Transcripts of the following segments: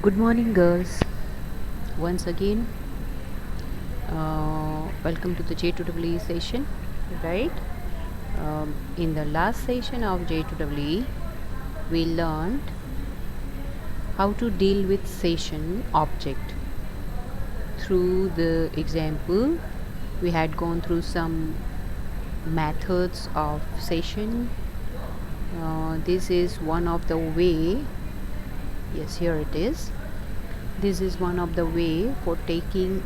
Good morning, girls. Once again, welcome to the J2EE session. Right? In the last session of J2EE, we learned how to deal with session object. Through the example, we had gone through some methods of session. This is one of the way. Yes, here it is. This is one of the way for tracking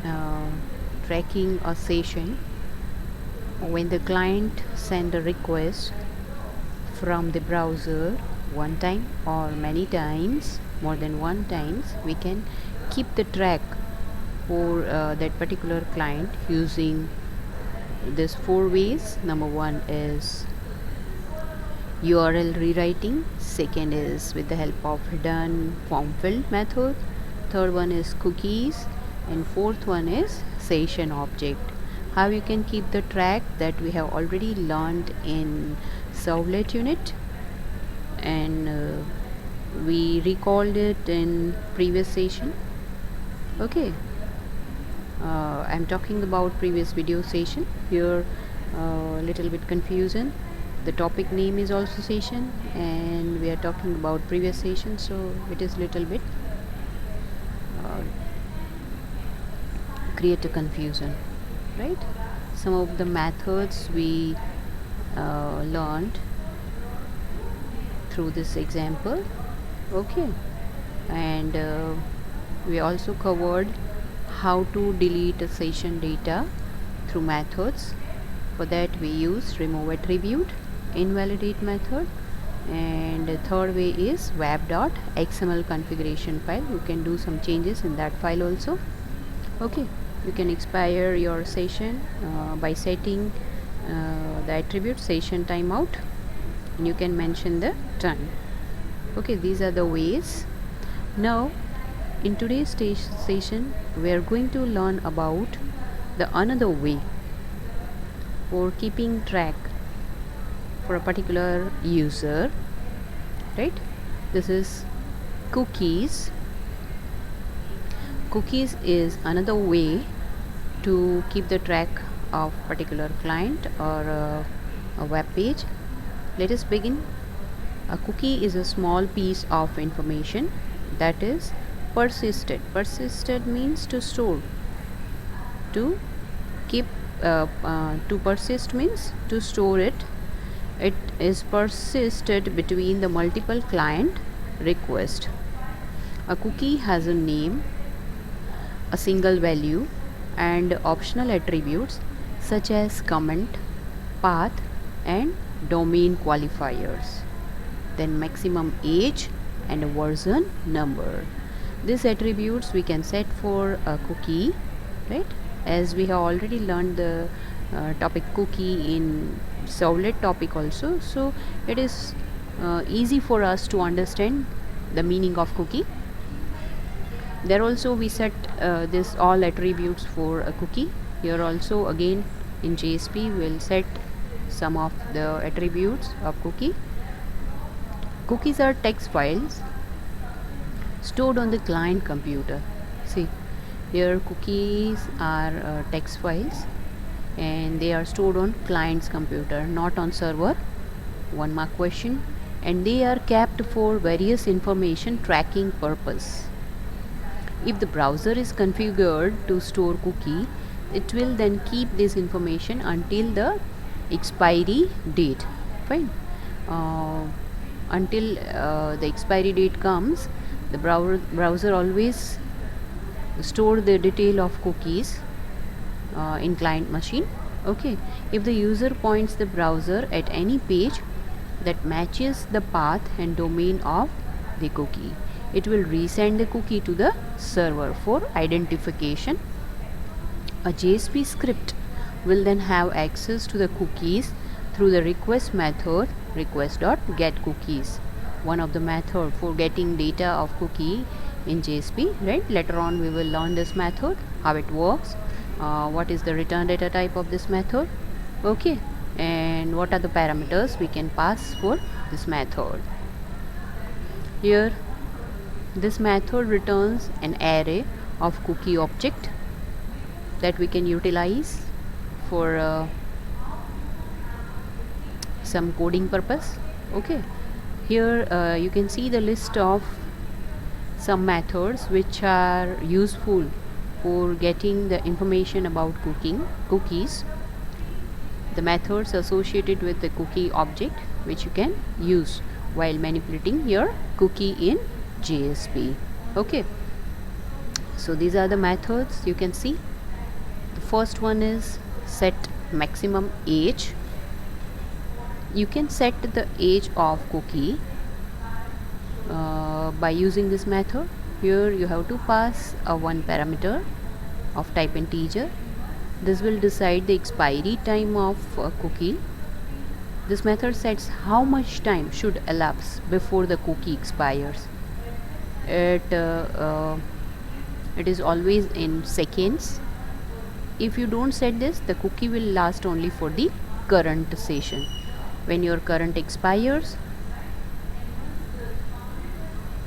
a session when the client send a request from the browser one time or many times, more than one times. We can keep the track for that particular client using this 4 ways. Number one is URL rewriting, second is with the help of hidden form field method, third one is cookies, and fourth one is session object. How you can keep the track that we have already learned in servlet unit, and we recalled it in previous session. Okay, I'm talking about previous video session. Here little bit confusion. The topic name is also session and we are talking about previous session, so it is little bit create a confusion, right? Some of the methods we learned through this example. Okay, and we also covered how to delete a session data through methods. For that we use remove attribute, invalidate method, and the third way is web.xml configuration file. You can do some changes in that file also. Okay, you can expire your session by setting the attribute session timeout, and you can mention the time. Okay, these are the ways. Now in today's session we are going to learn about the another way for keeping track for a particular user, right? This is cookies. Cookies is another way to keep the track of particular client or a web page. Let us begin. A cookie is a small piece of information that is persisted. Persisted means to store, to keep, to persist means to store it. It is persisted between the multiple client request. A cookie has a name, a single value, and optional attributes such as comment, path, and domain qualifiers. Then maximum age and a version number. These attributes we can set for a cookie, right? As we have already learned the topic cookie in servlet topic also, so it is easy for us to understand the meaning of cookie. There also we set this all attributes for a cookie. Here also again in JSP we will set some of the attributes of cookie. Cookies are text files stored on the client computer. See, here cookies are text files and they are stored on client's computer, not on server. 1 mark question. And they are kept for various information tracking purpose. If the browser is configured to store cookie, it will then keep this information until the expiry date. Fine. Until the expiry date comes, the browser always store the detail of cookies in client machine. Okay, if the user points the browser at any page that matches the path and domain of the cookie, it will resend the cookie to the server for identification. A JSP script will then have access to the cookies through the request method request.getCookies, one of the method for getting data of cookie in JSP, right? Later on we will learn this method, how it works, what is the return data type of this method, okay, and what are the parameters we can pass for this method. Here This method returns an array of cookie object that we can utilize for some coding purpose. Okay, here you can see the list of some methods which are useful for getting the information about cookies, the methods associated with the cookie object which you can use while manipulating your cookie in JSP. Okay, so these are the methods you can see. The first one is set maximum age. You can set the age of cookie by using this method. Here you have to pass a one parameter of type integer. This will decide the expiry time of a cookie. This method sets how much time should elapse before the cookie expires. It is always in seconds. If you don't set this, the cookie will last only for the current session. When your current expires,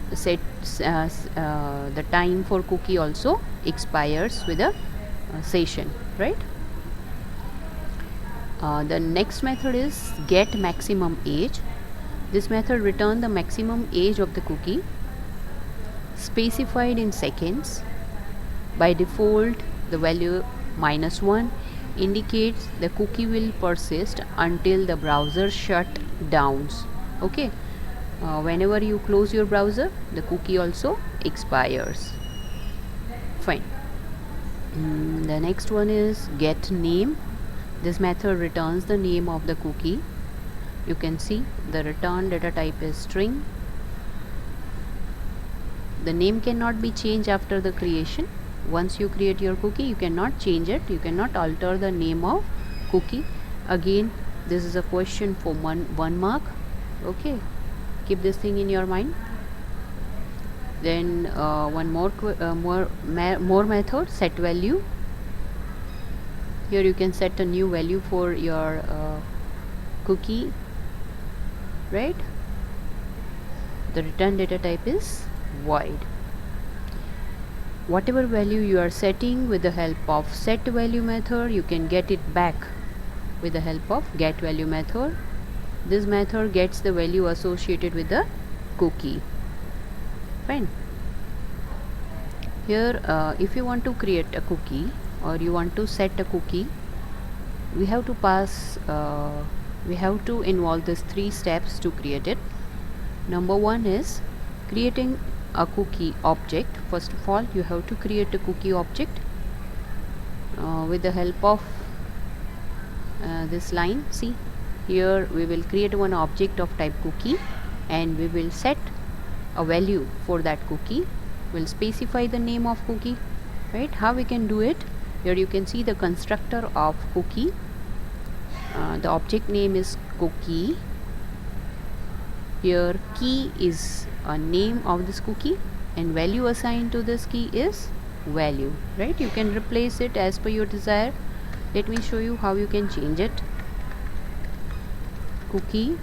the time for cookie also expires with a session, right? The next method is get maximum age. This method returns the maximum age of the cookie specified in seconds. By default, the value -1 indicates the cookie will persist until the browser shut downs. Okay, whenever you close your browser, the cookie also expires. Fine. The next one is get name. This method returns the name of the cookie. You can see the return data type is string. The name cannot be changed after the creation. Once you create your cookie, you cannot change it. You cannot alter the name of cookie. Again, this is a question for one mark. Okay, keep this thing in your mind. Then one more method, set value. Here you can set a new value for your cookie, right? The return data type is void. Whatever value you are setting with the help of set value method, you can get it back with the help of get value method. This method gets the value associated with the cookie. Fine. Here if you want to create a cookie or you want to set a cookie, we have to involve these 3 steps to create it. Number 1 is creating a cookie object. First of all, you have to create a cookie object with the help of this line. See, here we will create one object of type cookie and we will set a value for that cookie. We'll specify the name of cookie, right? How we can do it? Here you can see the constructor of cookie. The object name is cookie. Here key is a name of this cookie and value assigned to this key is value, right? You can replace it as per your desire. Let me show you how you can change it. Cookie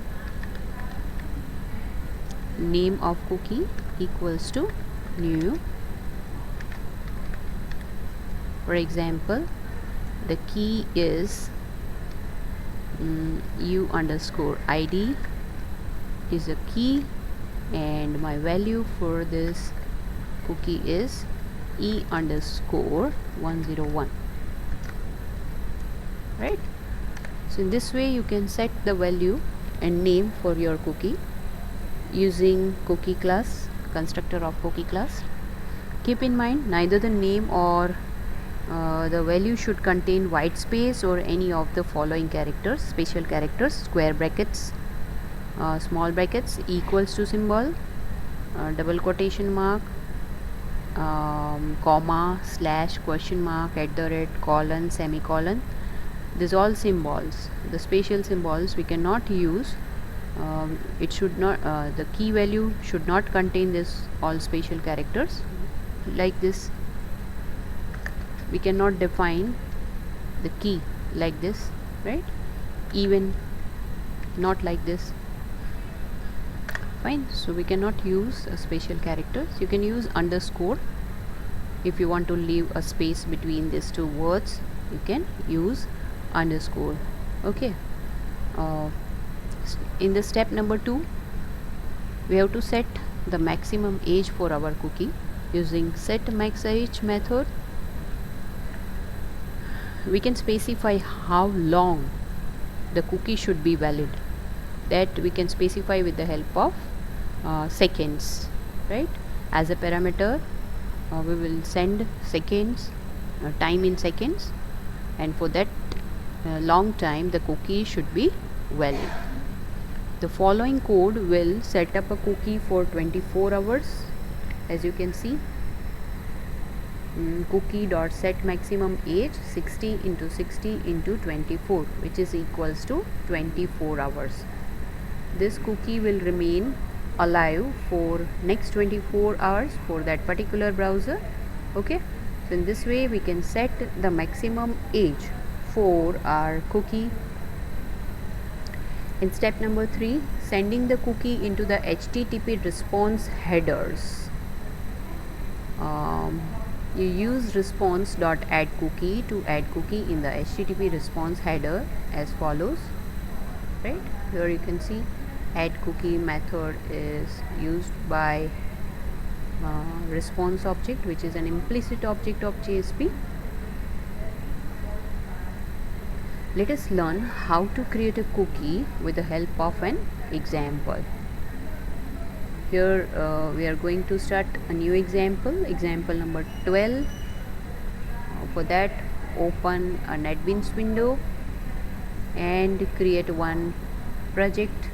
name of cookie equals to new. For example, the key is u_id is a key and my value for this cookie is e_101, right? So in this way you can set the value and name for your cookie using cookie class, constructor of cookie class. Keep in mind, neither the name or the value should contain white space or any of the following characters, special characters: square brackets, small brackets, equals to symbol, double quotation mark, comma, slash, question mark, @ colon, semicolon. These all symbols, the special symbols we cannot use. It should not, the key value should not contain this all special characters like this. We cannot define the key like this, right? Even not like this. Fine, so we cannot use special characters. You can use underscore if you want to leave a space between these two words. You can use underscore. Okay, uh, in the step number 2, we have to set the maximum age for our cookie using set max age method. We can specify how long the cookie should be valid. That we can specify with the help of seconds, right? As a parameter, we will send seconds, time in seconds, and for that long time the cookie should be valid. The following code will set up a cookie for 24 hours. As you can see, cookie.set maximum age 60 into 60 into 24, which is equals to 24 hours. This cookie will remain alive for next 24 hours for that particular browser. Okay, so in this way we can set the maximum age for our cookie. In step number 3, sending the cookie into the HTTP response headers. You use response.addCookie to add cookie in the HTTP response header as follows. Right, here you can see add cookie method is used by response object, which is an implicit object of JSP. Let us learn how to create a cookie with the help of an example. Here we are going to start a new example number 12. For that, open a NetBeans window and create one project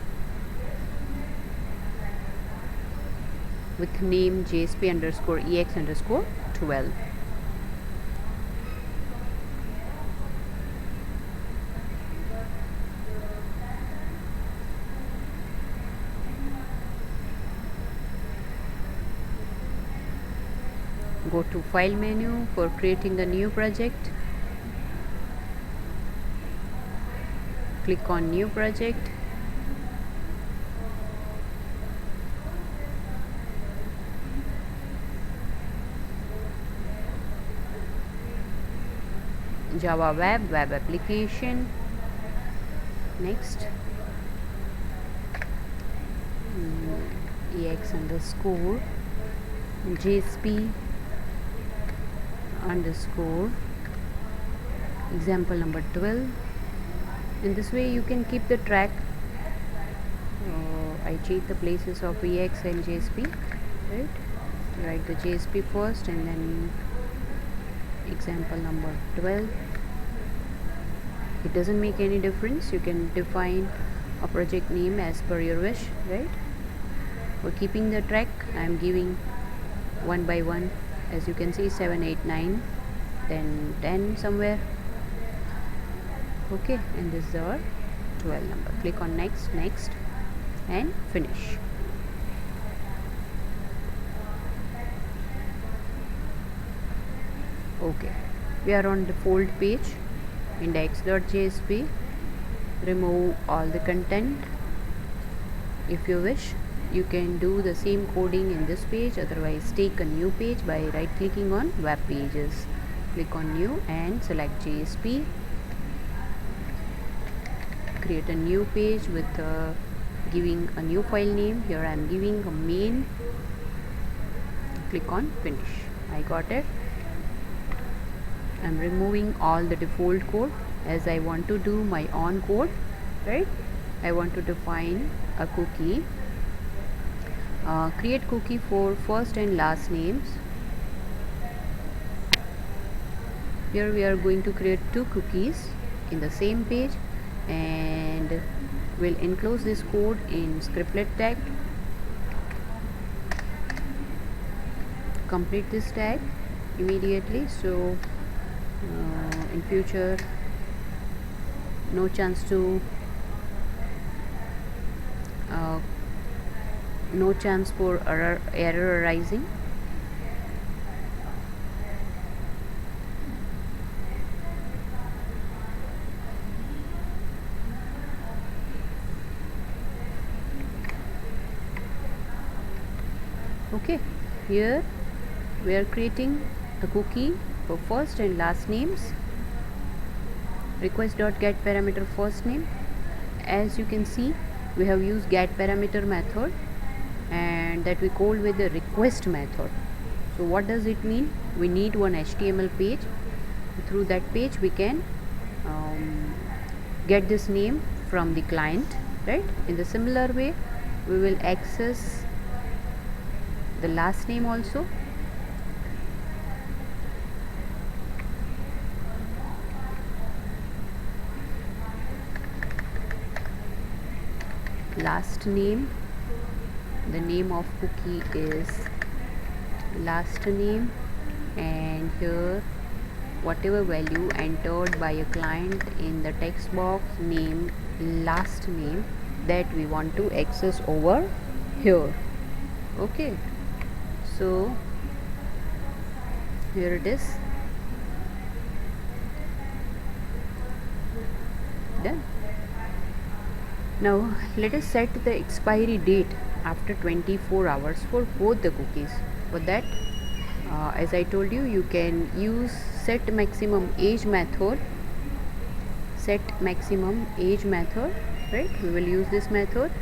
with name JSP_EX_12. Go to file menu for creating a new project. Click on new project. Java web application. Next, EX_JSP_ example number 12. In this way you can keep the track. I cheat the places of EX and JSP, right? Write the JSP first and then example number 12. It doesn't make any difference. You can define a project name as per your wish, right? For keeping the track, I am giving one by one. As you can see, 7, 8, 9, then 10 somewhere. Okay, and this is our 12 number. Click on next and finish. Okay, we are on default page, index.jsp. Remove all the content. If you wish, you can do the same coding in this page. Otherwise, take a new page by right clicking on web pages. Click on new and select JSP. Create a new page with giving a new file name. Here I am giving a main. Click on finish. I got it. I am removing all the default code as I want to do my own code, right? I want to define a cookie. Create cookie for first and last names. Here we are going to create 2 cookies in the same page, and we'll enclose this code in scriptlet tag. Complete this tag immediately, so in future no chance for error arising. Okay, here we are creating a cookie for first and last names. Request.get parameter first name. As you can see, we have used get parameter method, and that we call with the request method. So what does it mean? We need one HTML page. Through that page we can get this name from the client, right? In the similar way, we will access the last name also. Last name, the name of cookie is last name, and here whatever value entered by a client in the text box name last name, that we want to access over here. Okay, so here it is done. Now let us set the expiry date after 24 hours for both the cookies. For that, as I told you, you can use set maximum age method. Set maximum age method, right? We will use this method.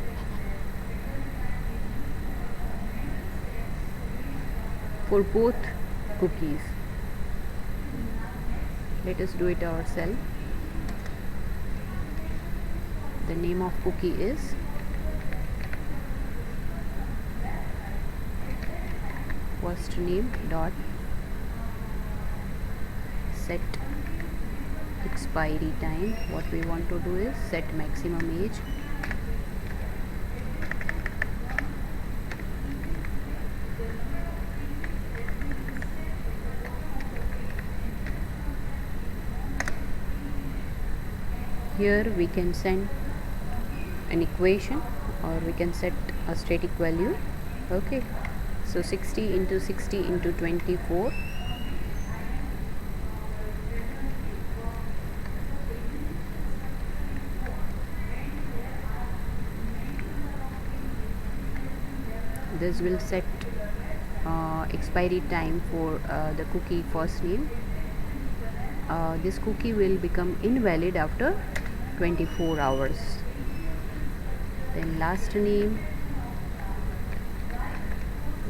For both cookies. Let us do it ourselves. The name of cookie is first name dot set expiry time. What we want to do is set maximum age. Here we can send an equation, or we can set a static value. Okay, so 60 into 60 into 24. This will set expiry time for the cookie first name. This cookie will become invalid after 24 hours. Then last name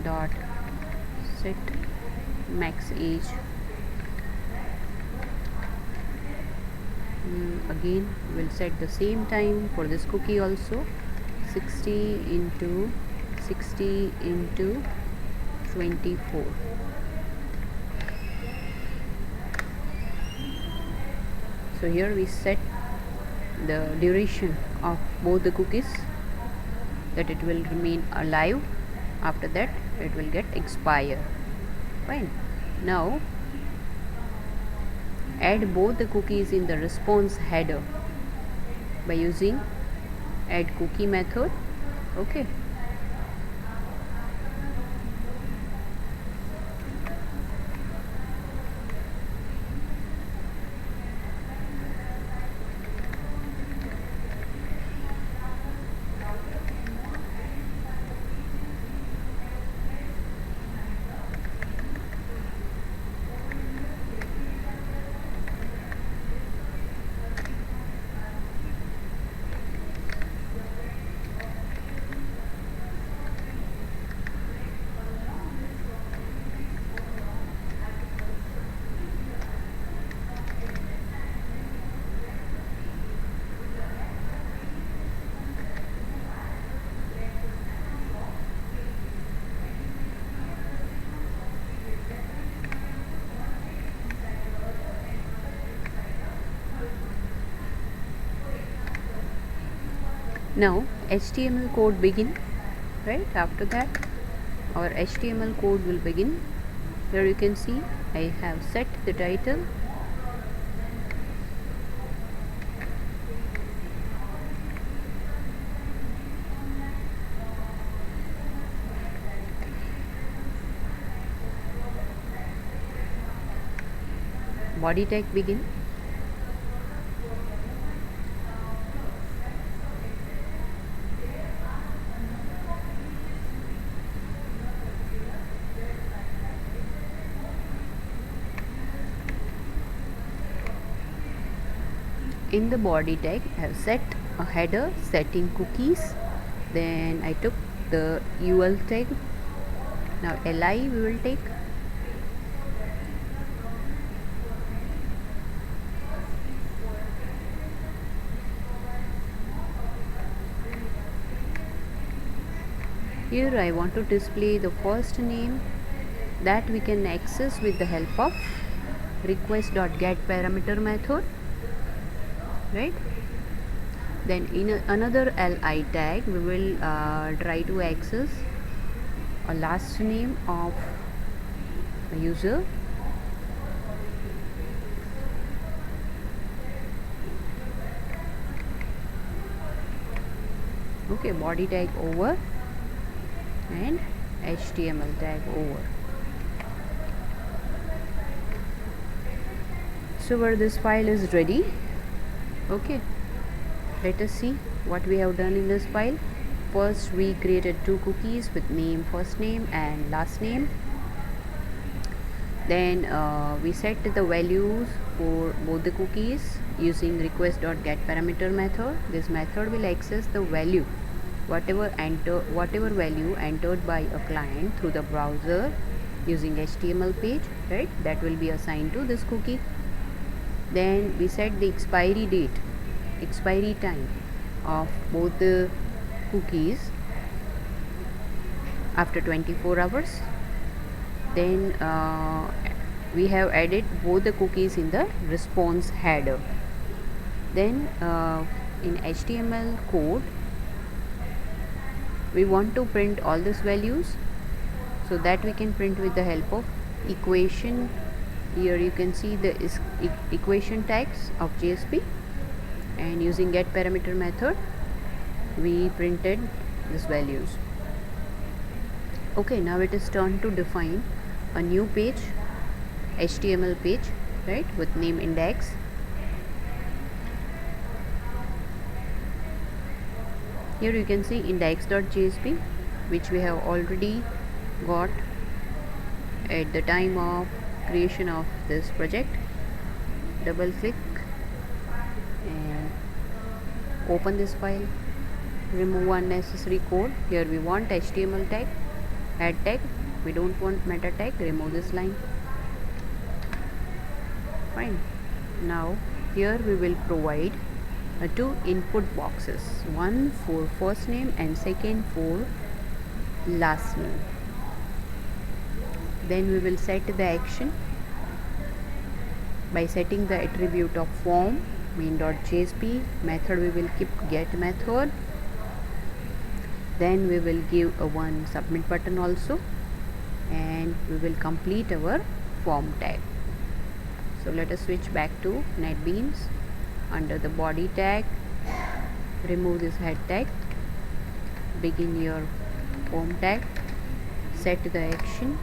dot set max age. Again we'll set the same time for this cookie also. 60 into 60 into 24. So here we set the duration of both the cookies, that it will remain alive. After that it will get expire. Fine. Now add both the cookies in the response header by using add cookie method. Okay. Now HTML code begin, right? After that our HTML code will begin. Here you can see I have set the title, body tag begin, in the body tag I have set a header setting cookies, then I took the UL tag. Now li we will take. Here I want to display the first name that we can access with the help of request.getParameter method, right? Then in another li tag we will try to access a last name of a user. Okay, body tag over and HTML tag over. So where this file is ready. Okay, let us see what we have done in this file. First we created two cookies with name, first name and last name. Then we set the values for both the cookies using request.getParameter method. This method will access the value whatever value entered by a client through the browser using HTML page, right? That will be assigned to this cookie. Then we set the expiry time of both the cookies after 24 hours. Then we have added both the cookies in the response header. Then in HTML code we want to print all these values, so that we can print with the help of equation. Here you can see the equation tags of JSP, and using getParameter method we printed these values. Okay, now it is turn to define a new page, HTML page, right, with name index. Here you can see index.jsp, which we have already got at the time of creation of this project. Double click and open this file. Remove unnecessary code. Here we want HTML tag, add tag, we don't want meta tag. Remove this line. Fine. Now here we will provide two input boxes, one for first name and second for last name. Then we will set the action by setting the attribute of form main.jsp method. We will keep get method. Then we will give a one submit button also, and we will complete our form tag. So let us switch back to NetBeans. Under the body tag, remove this head tag, begin your form tag, set the action.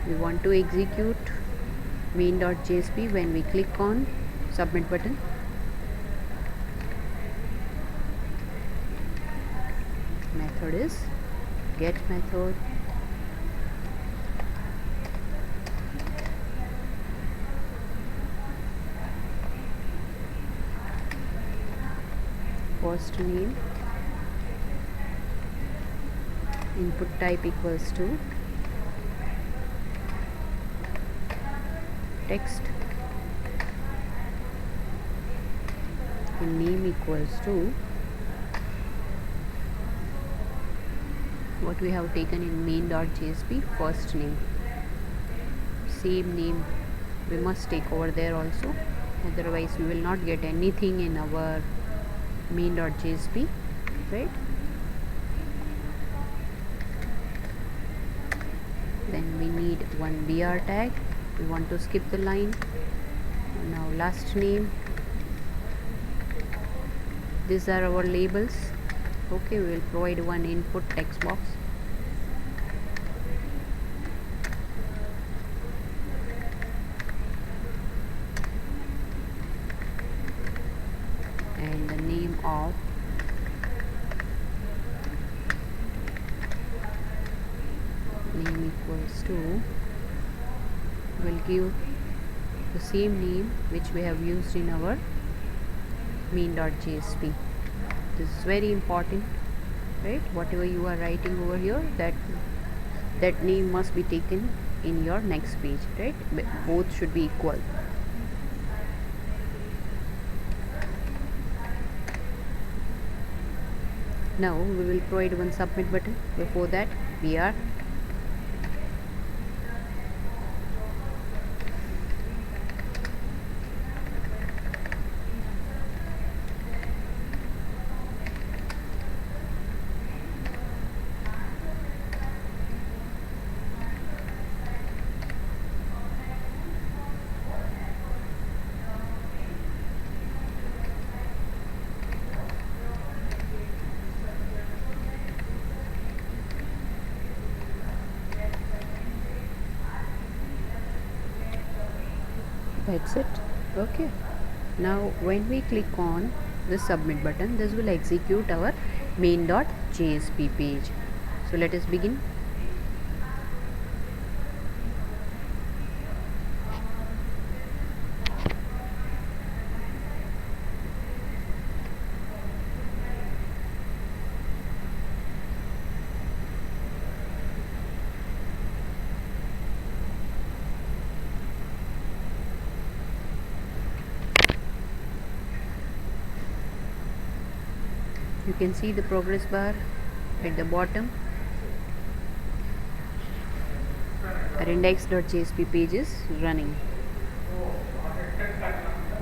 We want to execute main.jsp when we click on submit button. Method is get method. First name, input type equals to text, and name equals to what we have taken in main.jsp, first name. Same name we must take over there also, otherwise we will not get anything in our main.jsp, right? Then we need one br tag. We want to skip the line. Now last name, these are our labels. Okay, we will provide one input text box. And the name of name equals to, will give the same name which we have used in our main.jsp. This is very important, right? Whatever you are writing over here, that name must be taken in your next page, right? Both should be equal. Now we will provide one submit button. Before that, we are that's it. Okay, now when we click on the submit button, this will execute our main.jsp page. So let us begin. You can see the progress bar at the bottom. Our index.jsp page is running.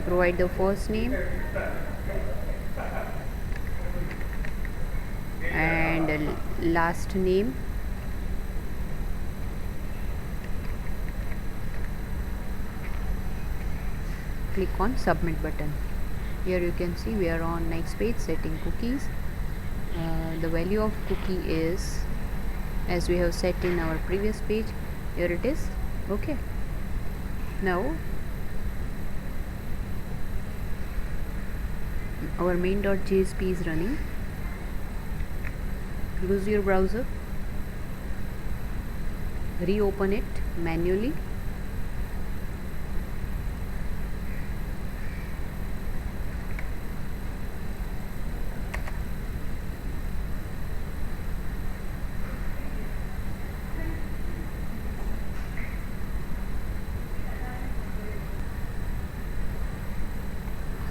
Provide the first name and last name. Click on submit button. Here you can see we are on next page, setting cookies. The value of cookie is as we have set in our previous page. Here it is. Okay, now our main.jsp is running. Close your browser, reopen it manually.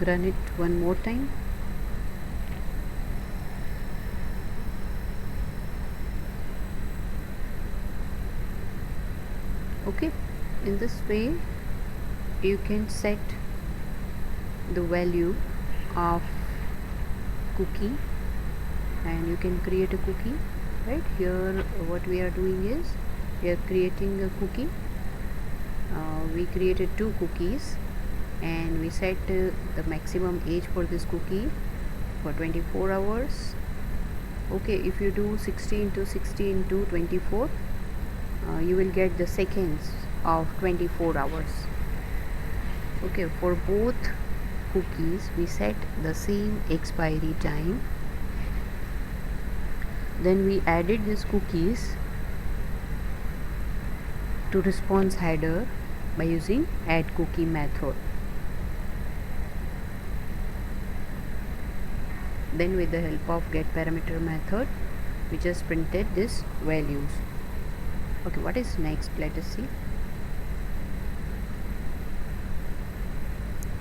Run it one more time. Okay, in this way you can set the value of cookie and you can create a cookie. Right here what we are doing is we are creating a cookie. We created 2 cookies and we set the maximum age for this cookie for 24 hours. Okay, if you do 60 into 60 into 24, you will get the seconds of 24 hours. Okay, for both cookies we set the same expiry time. Then we added these cookies to response header by using add cookie method. Then with the help of get parameter method we just printed these values. Okay, what is next? Let us see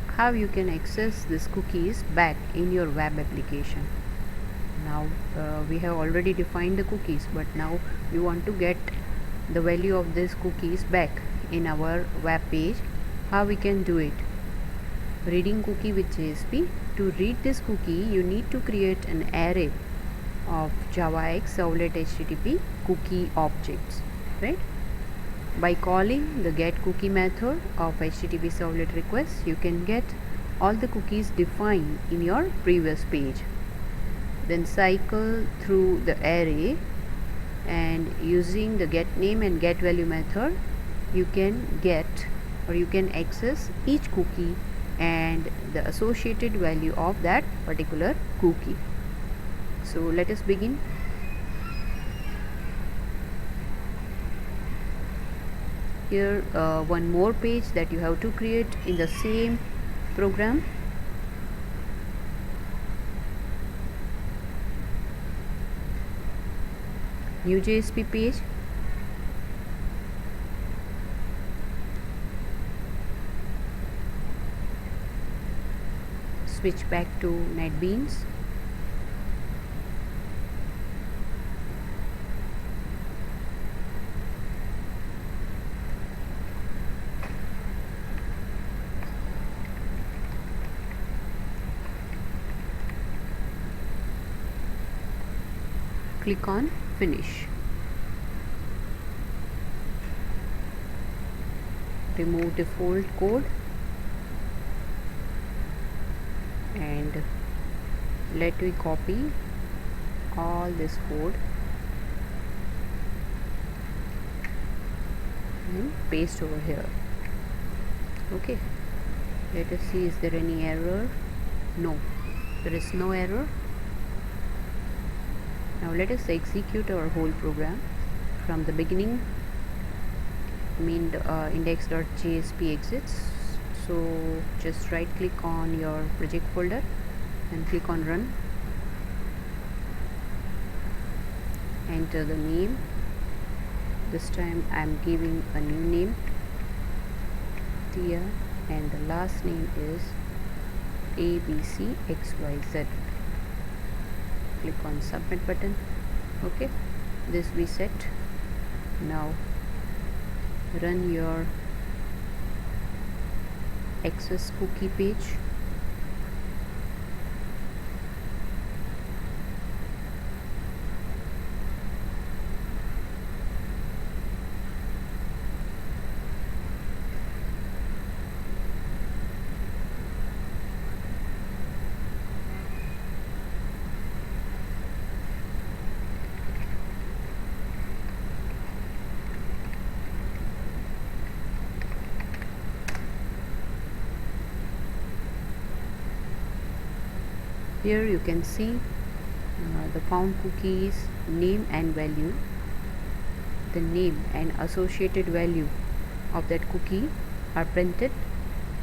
how you can access these cookies back in your web application. Now we have already defined the cookies, but now we want to get the value of these cookies back in our web page. How we can do it? Reading cookie with JSP. To read this cookie you need to create an array of JavaX servlet HTTP cookie objects, right? By calling the get cookie method of HTTP servlet request, you can get all the cookies defined in your previous page. Then cycle through the array and using the get name and get value method you can get or you can access each cookie and the associated value of that particular cookie. So let us begin. Here one more page that you have to create in the same program. new JSP page. Switch back to NetBeans. Click on Finish. Remove default code and let me copy all this code and paste over here. Okay, let us see, is there any error? No, there is no error. Now let us execute our whole program from the beginning. Mean index.jsp exits. So just right click on your project folder and click on run. Enter the name. This time I am giving a new name, Tia, and the last name is ABCXYZ. Click on submit button. Okay, this we set. Now run your access cookie page. Here you can see the found cookies name and value. The name and associated value of that cookie are printed,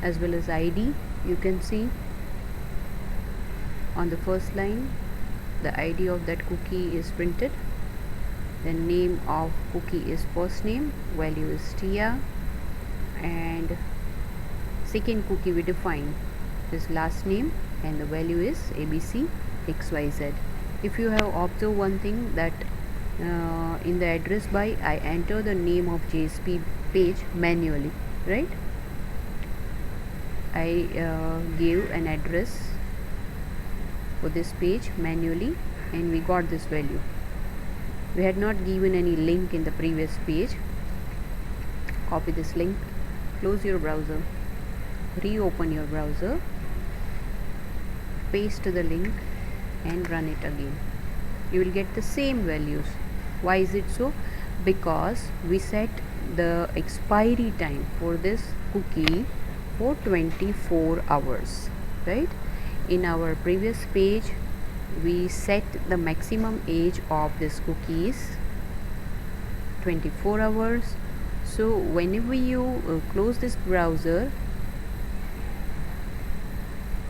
as well as ID. You can see on the first line the ID of that cookie is printed. The name of cookie is first name, value is Tia, and second cookie we define is last name and the value is ABCXYZ. If you have observed one thing, that in the address by I enter the name of JSP page manually, right? I gave an address for this page manually and we got this value. We had not given any link in the previous page. Copy this link, close your browser, reopen your browser, paste the link and run it again. You will get the same values. Why is it so? Because we set the expiry time for this cookie for 24 hours, right? In our previous page we set the maximum age of this cookie is 24 hours. So whenever you close this browser,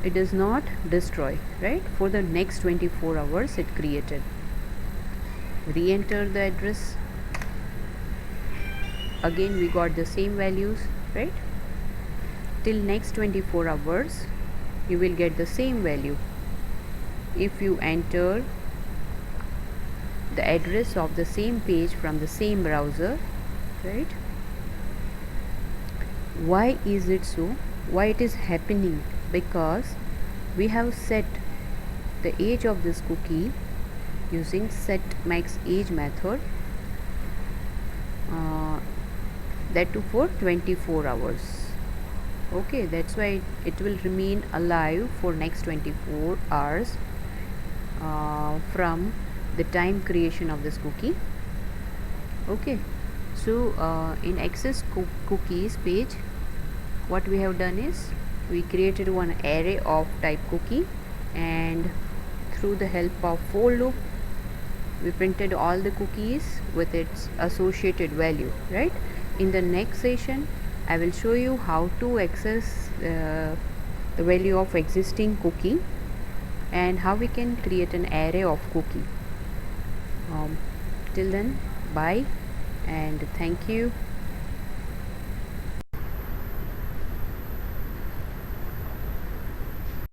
it does not destroy, right? For the next 24 hours it created. Re-enter the address, again we got the same values, right? Till next 24 hours you will get the same value. If you enter the address of the same page from the same browser, right? Why is it so? Why it is happening? Because we have set the age of this cookie using set max age method, that too for 24 hours. Okay, that's why it will remain alive for next 24 hours from the time creation of this cookie. Okay, so in access cookies page, what we have done is we created one array of type cookie, and through the help of for loop we printed all the cookies with its associated value, right? In the next session I will show you how to access the value of existing cookie and how we can create an array of cookie. Till then, bye and thank you.